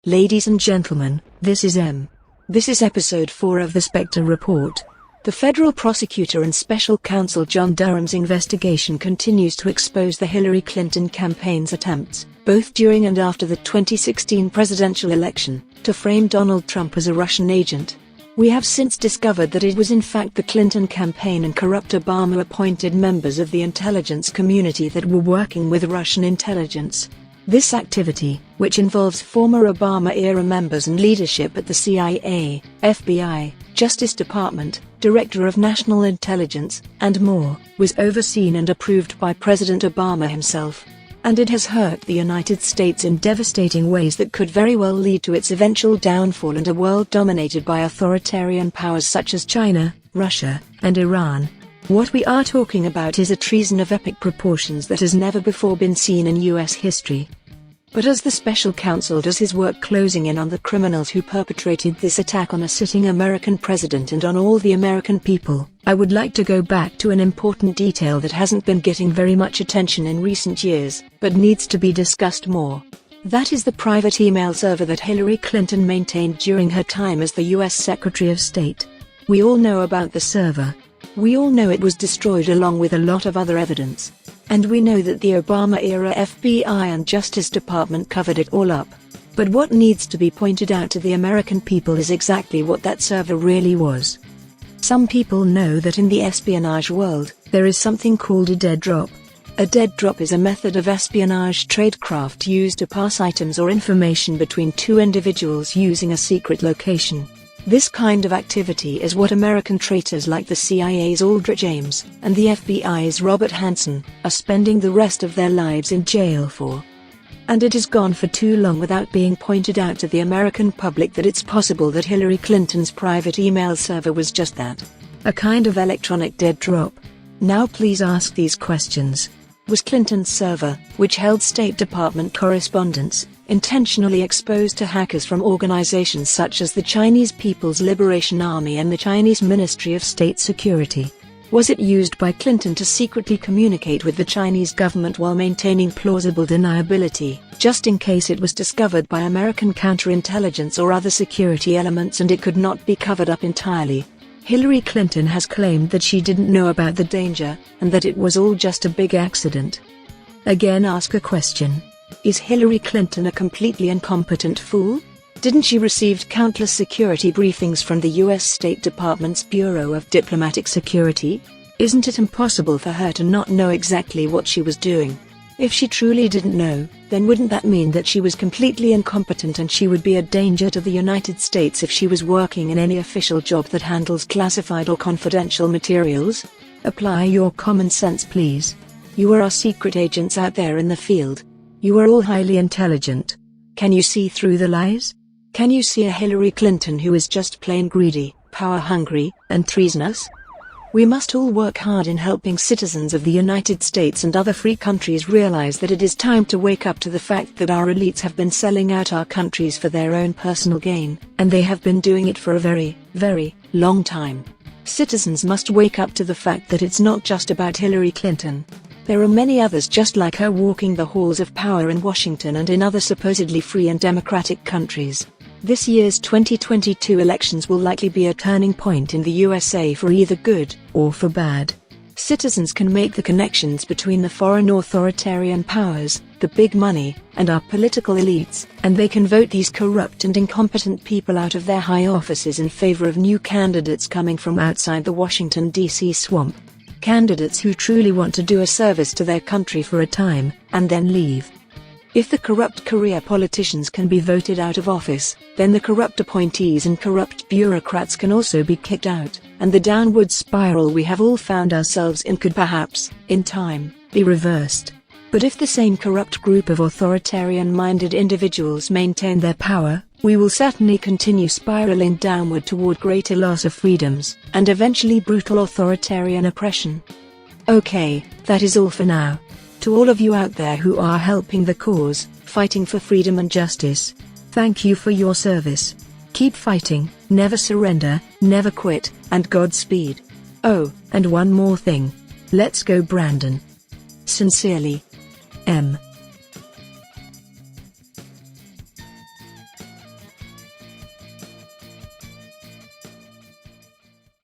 Ladies and gentlemen, this is M. This is episode 4 of the Spectre report. The federal prosecutor and special counsel John Durham's investigation continues to expose the Hillary Clinton campaign's attempts, both during and after the 2016 presidential election, to frame Donald Trump as a Russian agent. We have since discovered that it was in fact the Clinton campaign and corrupt Obama-appointed members of the intelligence community that were working with Russian intelligence. This activity, which involves former Obama-era members and leadership at the CIA, FBI, Justice Department, Director of National Intelligence, and more, was overseen and approved by President Obama himself. And it has hurt the United States in devastating ways that could very well lead to its eventual downfall and a world dominated by authoritarian powers such as China, Russia, and Iran. What we are talking about is a treason of epic proportions that has never before been seen in U.S. history. But as the special counsel does his work closing in on the criminals who perpetrated this attack on a sitting American president and on all the American people, I would like to go back to an important detail that hasn't been getting very much attention in recent years, but needs to be discussed more. That is the private email server that Hillary Clinton maintained during her time as the U.S. Secretary of State. We all know about the server. We all know it was destroyed along with a lot of other evidence. And we know that the Obama-era FBI and Justice Department covered it all up. But what needs to be pointed out to the American people is exactly what that server really was. Some people know that in the espionage world, there is something called a dead drop. A dead drop is a method of espionage tradecraft used to pass items or information between two individuals using a secret location. This kind of activity is what American traitors like the CIA's Aldrich Ames and the FBI's Robert Hanssen are spending the rest of their lives in jail for. And it has gone for too long without being pointed out to the American public that it's possible that Hillary Clinton's private email server was just that. A kind of electronic dead drop. Now please ask these questions. Was Clinton's server, which held State Department correspondence, intentionally exposed to hackers from organizations such as the Chinese People's Liberation Army and the Chinese Ministry of State Security? Was it used by Clinton to secretly communicate with the Chinese government while maintaining plausible deniability, just in case it was discovered by American counterintelligence or other security elements and it could not be covered up entirely? Hillary Clinton has claimed that she didn't know about the danger, and that it was all just a big accident. Again, ask a question. Is Hillary Clinton a completely incompetent fool? Didn't she receive countless security briefings from the U.S. State Department's Bureau of Diplomatic Security? Isn't it impossible for her to not know exactly what she was doing? If she truly didn't know, then wouldn't that mean that she was completely incompetent and she would be a danger to the United States if she was working in any official job that handles classified or confidential materials? Apply your common sense, please. You are our secret agents out there in the field. You are all highly intelligent. Can you see through the lies? Can you see a Hillary Clinton who is just plain greedy, power-hungry, and treasonous? We must all work hard in helping citizens of the United States and other free countries realize that it is time to wake up to the fact that our elites have been selling out our countries for their own personal gain, and they have been doing it for a very, very long time. Citizens must wake up to the fact that it's not just about Hillary Clinton. There are many others just like her walking the halls of power in Washington and in other supposedly free and democratic countries. This year's 2022 elections will likely be a turning point in the USA for either good or for bad. Citizens can make the connections between the foreign authoritarian powers, the big money, and our political elites, and they can vote these corrupt and incompetent people out of their high offices in favor of new candidates coming from outside the Washington, D.C. swamp. Candidates who truly want to do a service to their country for a time, and then leave. If the corrupt career politicians can be voted out of office, then the corrupt appointees and corrupt bureaucrats can also be kicked out, and the downward spiral we have all found ourselves in could perhaps, in time, be reversed. But if the same corrupt group of authoritarian-minded individuals maintain their power, we will certainly continue spiraling downward toward greater loss of freedoms, and eventually brutal authoritarian oppression. Okay, that is all for now. To all of you out there who are helping the cause, fighting for freedom and justice, thank you for your service. Keep fighting, never surrender, never quit, and Godspeed. Oh, and one more thing. Let's go, Brandon. Sincerely, M.